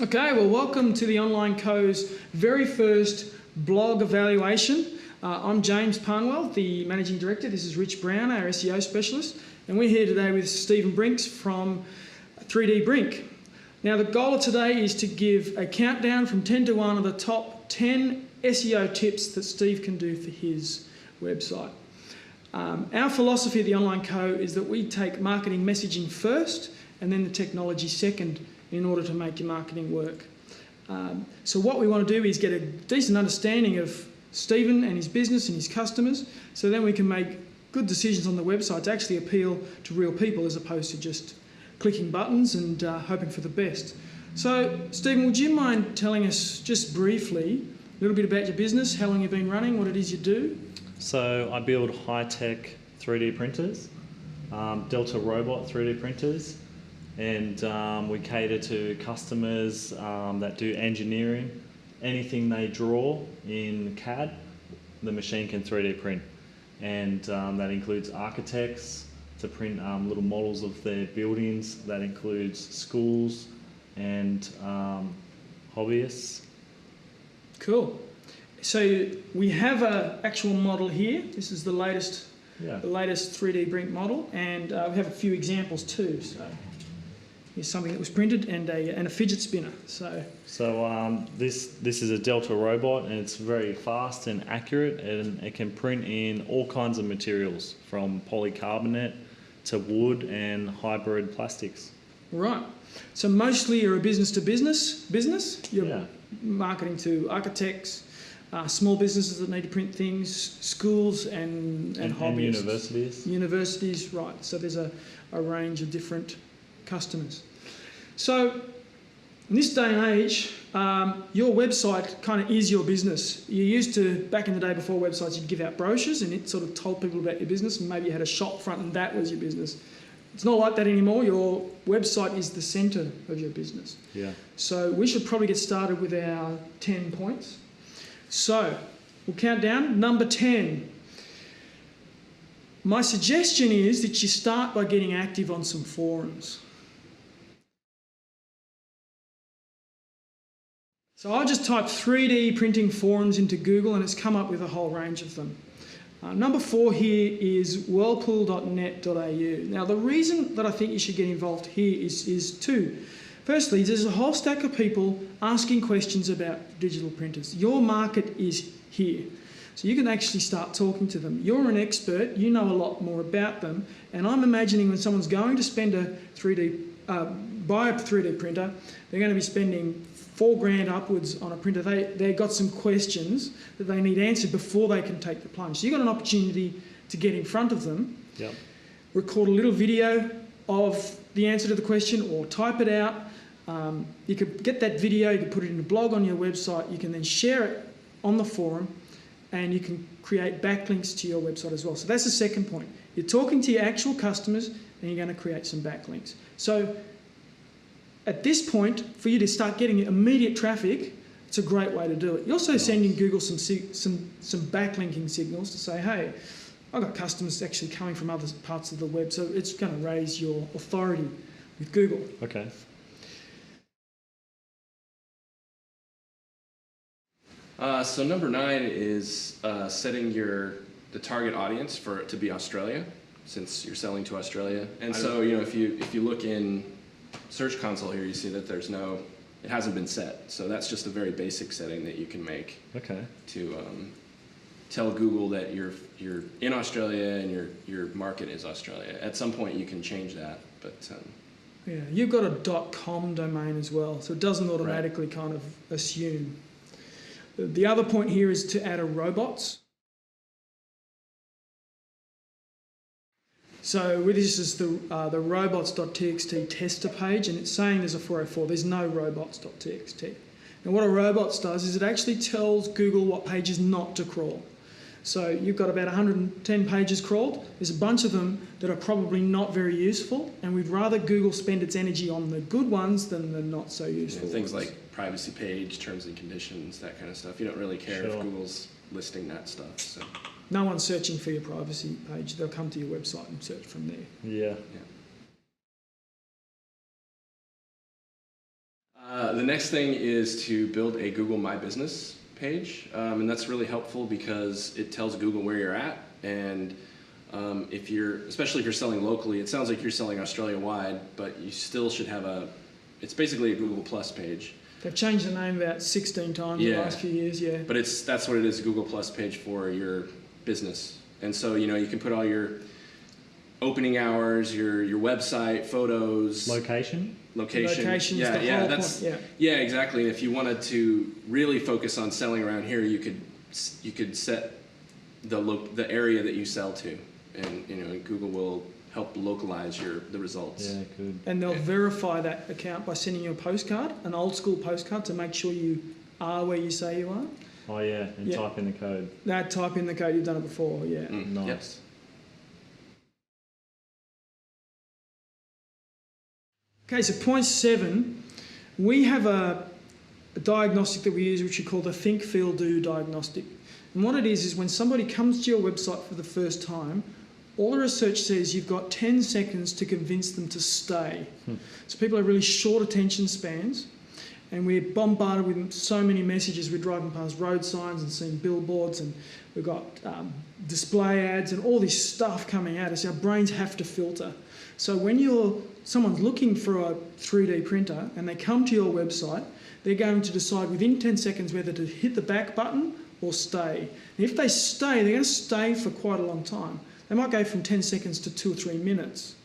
Okay, well, welcome to the TheOnlineCo's very first blog evaluation. I'm James Parnwell, the Managing Director. This is Rich Brown, our SEO specialist, and we're here today with Stephen Brinks from 3D Brink. Now, the goal of today is to give a countdown from 10 to 1 of the top 10 SEO tips that Steve can do for his website. Our philosophy at the TheOnlineCo is that we take marketing messaging first and then the technology second in order to make your marketing work. So what we want to do is get a decent understanding of Stephen and his business and his customers, so then we can make good decisions on the website to actually appeal to real people as opposed to just clicking buttons and hoping for the best. So Stephen, would you mind telling us just briefly a little bit about your business, how long you've been running, what it is you do? So I build high-tech 3D printers, Delta robot 3D printers, and we cater to customers that do engineering. Anything they draw in CAD, the machine can 3D print, and that includes architects to print little models of their buildings. That includes schools and hobbyists. Cool. So we have an actual model here. This is the latest 3D Brink model, and we have a few examples too. So here's something that was printed and a fidget spinner. So this is a Delta robot, and it's very fast and accurate, and it can print in all kinds of materials from polycarbonate to wood and hybrid plastics. Right. So mostly you're a business-to-business business. You're marketing to architects, small businesses that need to print things, schools and hobbyists. And universities. Universities, right. So there's a range of different customers. So in this day and age, your website kind of is your business. You used to, back in the day before websites, you'd give out brochures and it sort of told people about your business, and maybe you had a shop front and that was your business. It's not like that anymore. Your website is the centre of your business. Yeah. So we should probably get started with our 10 points. So we'll count down. Number 10. My suggestion is that you start by getting active on some forums. So I just typed 3D printing forums into Google and it's come up with a whole range of them. Number 4 here is whirlpool.net.au. Now the reason that I think you should get involved here is two. Firstly, there's a whole stack of people asking questions about digital printers. Your market is here. So you can actually start talking to them. You're an expert, you know a lot more about them, and I'm imagining when someone's going to spend buy a 3D printer, they're going to be spending $4,000 upwards on a printer. They've got some questions that they need answered before they can take the plunge. So you've got an opportunity to get in front of them, record a little video of the answer to the question or type it out. You could get that video, you could put it in a blog on your website, you can then share it on the forum, and you can create backlinks to your website as well. So that's the second point. You're talking to your actual customers and you're going to create some backlinks. So at this point, for you to start getting immediate traffic, it's a great way to do it. You're also sending Google some backlinking signals to say, hey, I've got customers actually coming from other parts of the web, so it's going to raise your authority with Google. Okay. So number 9 is setting the target audience for it to be Australia, since you're selling to Australia. And so if you look in Search Console here, you see that it hasn't been set. So that's just a very basic setting that you can make to tell Google that you're in Australia and your market is Australia. At some point you can change that, but yeah, you've got a .com domain as well, so it doesn't automatically kind of assume. The other point here is to add a robots. So this is the robots.txt tester page, and it's saying there's a 404. There's no robots.txt. And what a robots does is it actually tells Google what pages not to crawl. So you've got about 110 pages crawled. There's a bunch of them that are probably not very useful, and we'd rather Google spend its energy on the good ones than the not so useful things ones. Like privacy page, terms and conditions, that kind of stuff. You don't really care if Google's listing that stuff. So. No one's searching for your privacy page. They'll come to your website and search from there. Yeah. The the next thing is to build a Google My Business page, and that's really helpful because it tells Google where you're at, and especially if you're selling locally, it sounds like you're selling Australia-wide, but you still should have it's basically a Google Plus page. They've changed the name about 16 times in the last few years, yeah. But that's what it is, a Google Plus page for your business. And so, you can put all your opening hours, your website, photos. Location? Location's yeah, the yeah, whole that's, point, yeah, exactly. And if you wanted to really focus on selling around here, you could set the area that you sell to, and Google will help localize the results. Yeah, good. And they'll verify that account by sending you a postcard, an old school postcard, to make sure you are where you say you are. Oh yeah, and type in the code. Type in the code, you've done it before, yeah. Nice. Yep. Okay, so point 7, we have a diagnostic that we use which we call the think, feel, do diagnostic. And what it is when somebody comes to your website for the first time, all the research says you've got 10 seconds to convince them to stay. So people have really short attention spans, and we're bombarded with so many messages. We're driving past road signs and seeing billboards, and we've got display ads and all this stuff coming at us. Our brains have to filter. So when someone's looking for a 3D printer and they come to your website, they're going to decide within 10 seconds whether to hit the back button or stay. And if they stay, they're going to stay for quite a long time. They might go from 10 seconds to 2 or 3 minutes.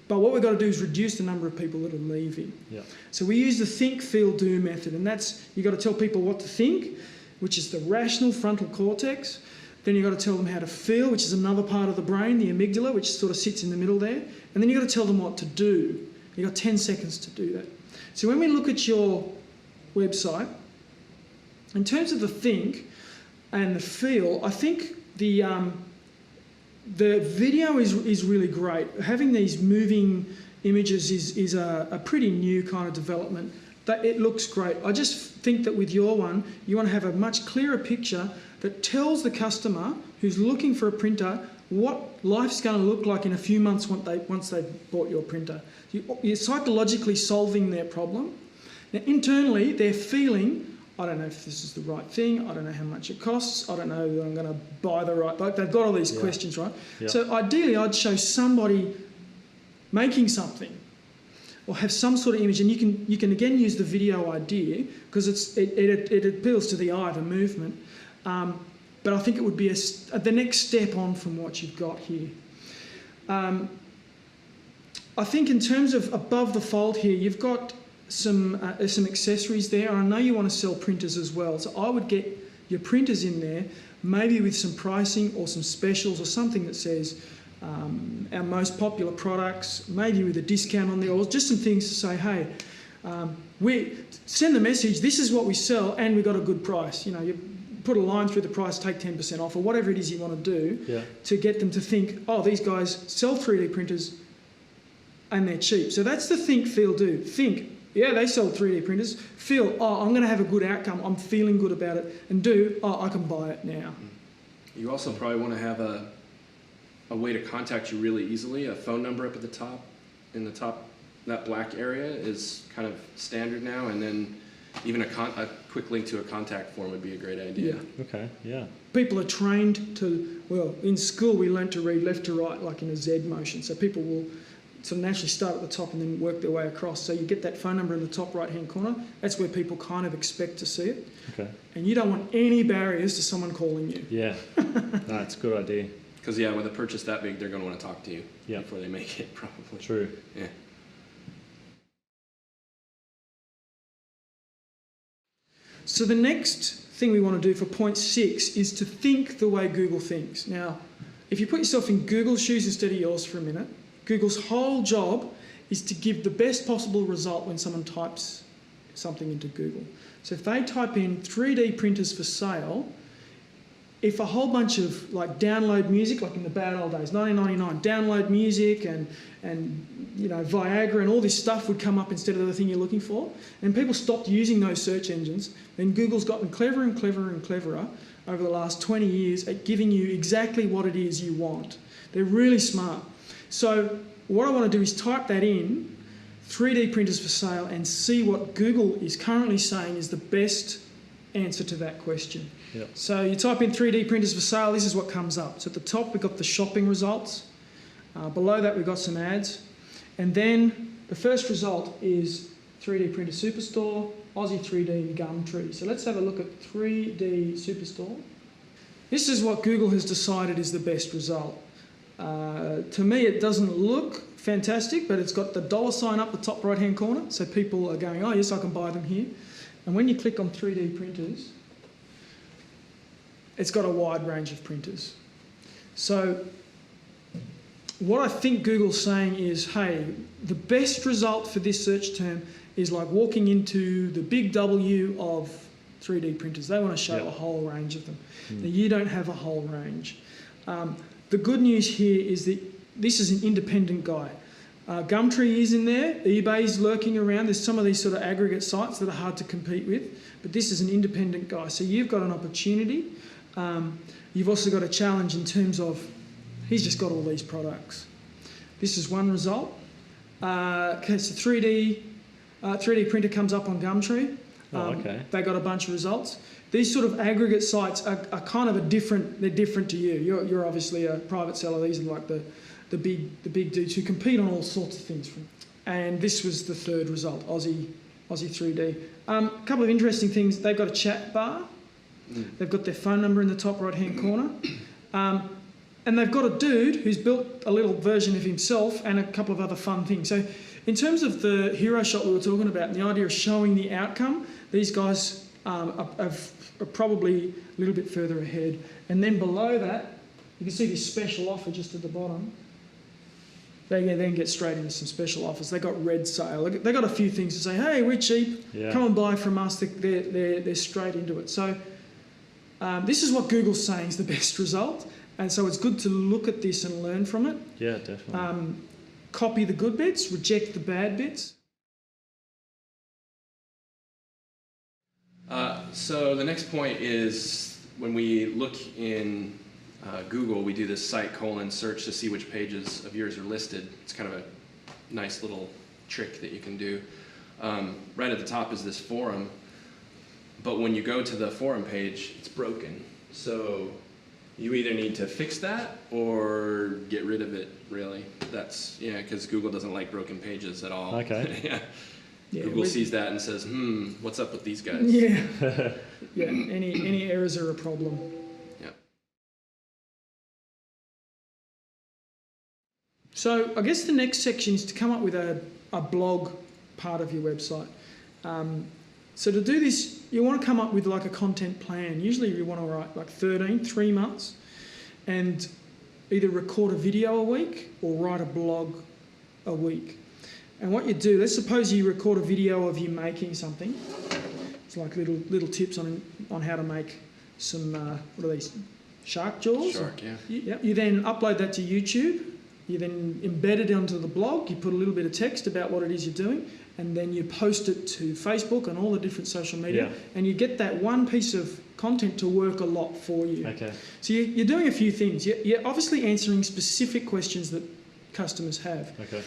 But what we've got to do is reduce the number of people that are leaving. Yep. So we use the think, feel, do method, and that's, you've got to tell people what to think, which is the rational frontal cortex. Then you've got to tell them how to feel, which is another part of the brain, the amygdala, which sort of sits in the middle there. And then you've got to tell them what to do. You've got 10 seconds to do that. So when we look at your website, in terms of the think and the feel, I think the video is really great. Having these moving images is a pretty new kind of development. It looks great. I just think that with your one, you want to have a much clearer picture that tells the customer who's looking for a printer what life's going to look like in a few months once they've bought your printer. You're psychologically solving their problem. Now, internally, they're feeling, I don't know if this is the right thing, I don't know how much it costs, I don't know that I'm going to buy the right... They've got all these questions, right? Yeah. So ideally, I'd show somebody making something or have some sort of image, and you can again use the video idea because it appeals to the eye, the movement. But I think it would be the next step on from what you've got here. I think in terms of above the fold here, you've got some accessories there. I know you want to sell printers as well, so I would get your printers in there, maybe with some pricing or some specials or something that says our most popular products, maybe with a discount on there, or just some things to say, hey, we send the message, this is what we sell and we've got a good price. You put a line through the price, take 10% off, or whatever it is you want to do to get them to think, oh, these guys sell 3D printers and they're cheap. So that's the think, feel, do. Think, yeah, they sell 3D printers. Feel, oh, I'm going to have a good outcome. I'm feeling good about it. And do, oh, I can buy it now. You also probably want to have a way to contact you really easily. A phone number up at the top, in the top, that black area is kind of standard now. And then even a quick link to a contact form would be a great idea. Yeah. Okay, yeah. People are trained to, well, in school we learnt to read left to right like in a Z motion. So people will sort of naturally start at the top and then work their way across. So you get that phone number in the top right-hand corner. That's where people kind of expect to see it. Okay. And you don't want any barriers to someone calling you. Yeah, that's a good idea. Because, yeah, with a purchase that big, they're going to want to talk to you before they make it, probably. True. Yeah. So the next thing we want to do for point 6 is to think the way Google thinks. Now, if you put yourself in Google's shoes instead of yours for a minute, Google's whole job is to give the best possible result when someone types something into Google. So if they type in 3D printers for sale, if a whole bunch of like download music, like in the bad old days, 1999, download music and Viagra and all this stuff would come up instead of the thing you're looking for, and people stopped using those search engines, then Google's gotten cleverer and cleverer and cleverer over the last 20 years at giving you exactly what it is you want. They're really smart. So what I want to do is type that in, 3D printers for sale and see what Google is currently saying is the best answer to that question. Yep. So you type in 3D printers for sale, this is what comes up. So at the top we've got the shopping results. Below that we've got some ads. And then the first result is 3D Printer Superstore, Aussie 3D and Gumtree. So let's have a look at 3D Superstore. This is what Google has decided is the best result. To me it doesn't look fantastic, but it's got the $ up the top right hand corner, so people are going, oh yes, I can buy them here. And when you click on 3D printers, it's got a wide range of printers. So what I think Google's saying is, hey, the best result for this search term is like walking into the big W of 3D printers. They want to show a whole range of them. Now, you don't have a whole range. The good news here is that this is an independent guide. Gumtree is in there, eBay's lurking around. There's some of these sort of aggregate sites that are hard to compete with, but this is an independent guy. So you've got an opportunity. You've also got a challenge in terms of, he's just got all these products. This is one result. Okay, so 3D printer comes up on Gumtree. They got a bunch of results. These sort of aggregate sites are kind of they're different to you. You're obviously a private seller. These are like the big dudes who compete on all sorts of things. And this was the third result, Aussie 3D. A couple of interesting things. They've got a chat bar. They've got their phone number in the top right-hand corner. And they've got a dude who's built a little version of himself and a couple of other fun things. So in terms of the hero shot we were talking about and the idea of showing the outcome, these guys are probably a little bit further ahead. And then below that, you can see this special offer just at the bottom. They then get straight into some special offers. They got red sale. They got a few things to say, hey, we're cheap, come and buy from us. They're straight into it. So this is what Google's saying is the best result. And so it's good to look at this and learn from it. Yeah, definitely. Copy the good bits, reject the bad bits. So the next point is when we look in Google, we do this site : search to see which pages of yours are listed. It's kind of a nice little trick that you can do. Right at the top is this forum, but when you go to the forum page, it's broken. So you either need to fix that or get rid of it, really. That's, because Google doesn't like broken pages at all. Okay. Google sees that and says, what's up with these guys? Yeah. Any errors are a problem. Yeah. So I guess the next section is to come up with a blog part of your website. So to do this, you want to come up with like a content plan. Usually you want to write like 3 months, and either record a video a week or write a blog a week. And what you do, let's suppose you record a video of you making something. It's like little tips on how to make some, what are these, shark jaws? Shark, yeah. You then upload that to YouTube. You then embed it onto the blog. You put a little bit of text about what it is you're doing, and then you post it to Facebook and all the different social media, and you get that one piece of content to work a lot for you. Okay. So you're doing a few things. You're obviously answering specific questions that customers have. Okay.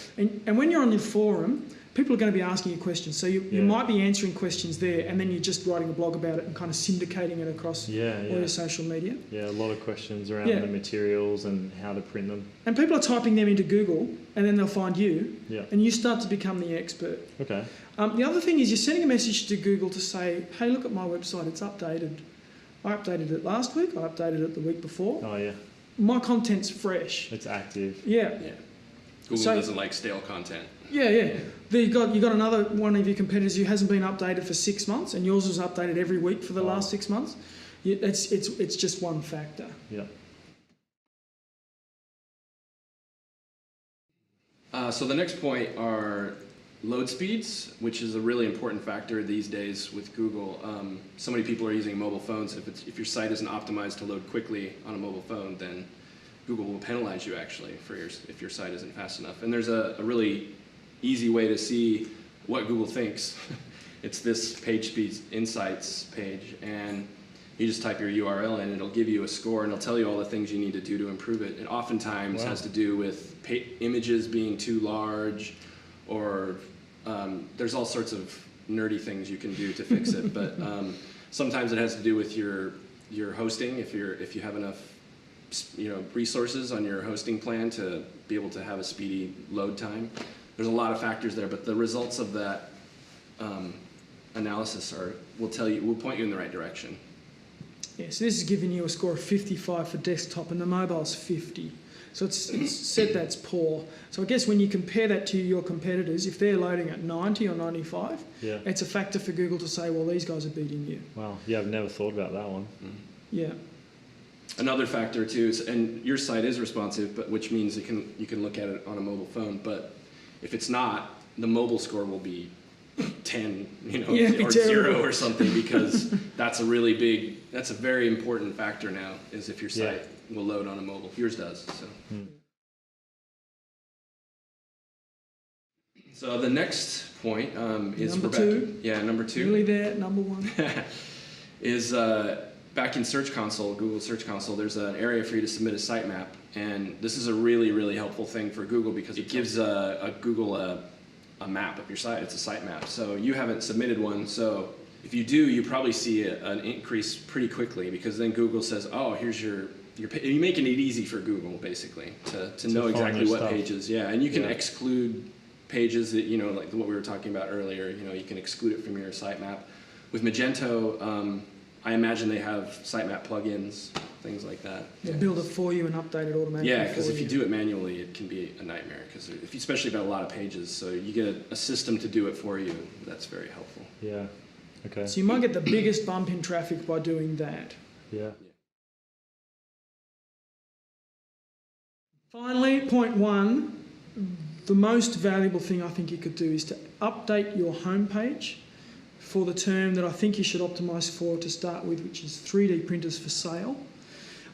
And when you're on your forum, people are going to be asking you questions. So you might be answering questions there, and then you're just writing a blog about it and kind of syndicating it across all your social media. Yeah, a lot of questions around the materials and how to print them. And people are typing them into Google, and then they'll find you, Yeah. and you start to become the expert. Okay. The other thing is you're sending a message to Google to say, hey, look at my website, it's updated. I updated it last week, I updated it the week before. Oh, yeah. My content's fresh. It's active. Yeah. Google doesn't like stale content. Yeah. You got another one of your competitors who hasn't been updated for 6 months, and yours was updated every week for the last 6 months. It's just one factor. Yeah. So the next point are load speeds, which is a really important factor these days with Google. So many people are using mobile phones. If your site isn't optimized to load quickly on a mobile phone, then Google will penalize you actually if your site isn't fast enough. And there's a really easy way to see what Google thinks. It's this page speed insights page, and you just type your URL in, it'll give you a score, and it'll tell you all the things you need to do to improve it. It oftentimes has to do with images being too large, or there's all sorts of nerdy things you can do to fix it, but sometimes it has to do with your hosting. If you have enough resources on your hosting plan to be able to have a speedy load time. There's a lot of factors there, but the results of that analysis will point you in the right direction. Yeah, so this is giving you a score of 55 for desktop, and the mobile's 50. So it's said that's poor. So I guess when you compare that to your competitors, if they're loading at 90 or 95, it's a factor for Google to say, well, these guys are beating you. Wow, yeah, I've never thought about that one. Mm-hmm. Yeah. Another factor too is, and your site is responsive, but which means you can look at it on a mobile phone. But if it's not, the mobile score will be 10, or 0 or something, because that's a very important factor now. Is if your site will load on a mobile. Yours does. So. So the next point is number 2. Yeah, number 2. Really there, number 1. is back in Search Console, Google Search Console, there's an area for you to submit a sitemap, and this is a really, really helpful thing for Google because it gives Google a map of your site. It's a sitemap. So you haven't submitted one, so if you do, you probably see an increase pretty quickly, because then Google says, oh, here's you're making it easy for Google basically to know exactly what pages. Yeah, and you can exclude pages that, like what we were talking about earlier. You can exclude it from your sitemap. With Magento, I imagine they have sitemap plugins, things like that. They build it for you and update it automatically. Yeah, because if you do it manually, it can be a nightmare. Because especially if you have a lot of pages, so you get a system to do it for you. That's very helpful. Yeah. Okay. So you might get the biggest bump in traffic by doing that. Yeah. Finally, point 1, the most valuable thing I think you could do is to update your homepage for the term that I think you should optimise for to start with, which is 3D printers for sale.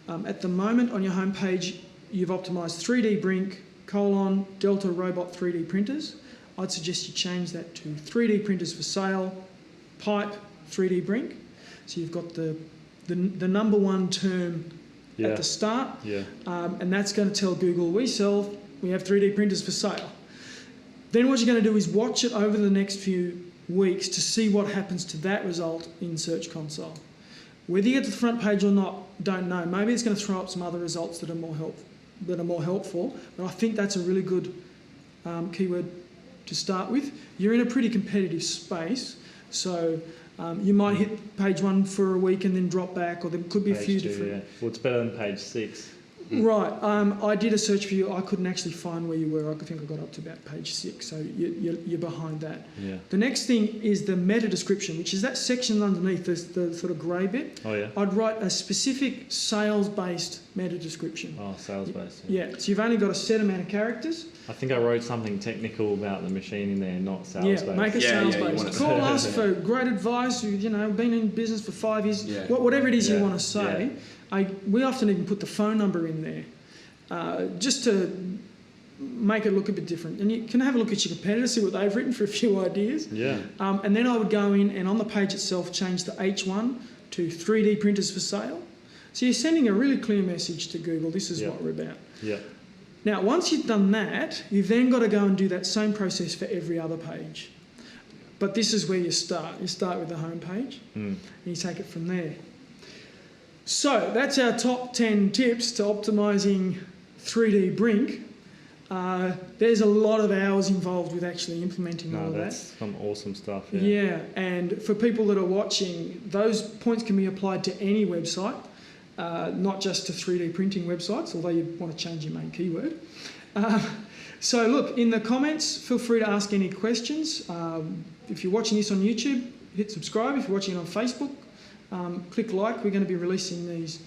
At the moment on your homepage, you've optimised 3D Brink, Delta Robot 3D printers. I'd suggest you change that to 3D printers for sale, Pipe 3D Brink. So you've got the number 1 term at the start, and that's going to tell Google we have 3D printers for sale. Then what you're going to do is watch it over the next few weeks to see what happens to that result in Search Console. Whether you get to the front page or not, don't know. Maybe it's going to throw up some other results that are more helpful. But I think that's a really good keyword to start with. You're in a pretty competitive space, so you might hit page 1 for a week and then drop back, or there could be a few different. Yeah. Well, it's better than page 6. Right. I did a search for you. I couldn't actually find where you were. I think I got up to about page 6, so you're behind that. Yeah. The next thing is the meta description, which is that section underneath, the sort of grey bit. Oh, yeah. I'd write a specific sales-based meta description. Oh, sales-based. Yeah. So you've only got a set amount of characters. I think I wrote something technical about the machine in there, not sales-based. Yeah, make it sales-based. Call us for great advice. Been in business for 5 years. Yeah. Whatever it is you want to say. Yeah. We often even put the phone number in there just to make it look a bit different. And you can have a look at your competitors, see what they've written for a few ideas. Yeah. And then I would go in and on the page itself change the H1 to 3D printers for sale. So you're sending a really clear message to Google, this is what we're about. Yeah. Now, once you've done that, you've then got to go and do that same process for every other page. But this is where you start. You start with the home page and you take it from there. So that's our top 10 tips to optimising 3D Brink. There's a lot of hours involved with actually implementing all of that. That's some awesome stuff. Yeah, and for people that are watching, those points can be applied to any website, not just to 3D printing websites, although you want to change your main keyword. So look, in the comments, feel free to ask any questions. If you're watching this on YouTube, hit subscribe. If you're watching it on Facebook, click like. We're going to be releasing these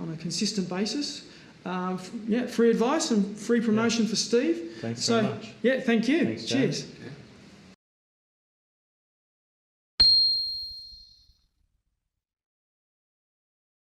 on a consistent basis. Free advice and free promotion for Steve. Thanks so much. Yeah, thank you. Thanks, Cheers. James.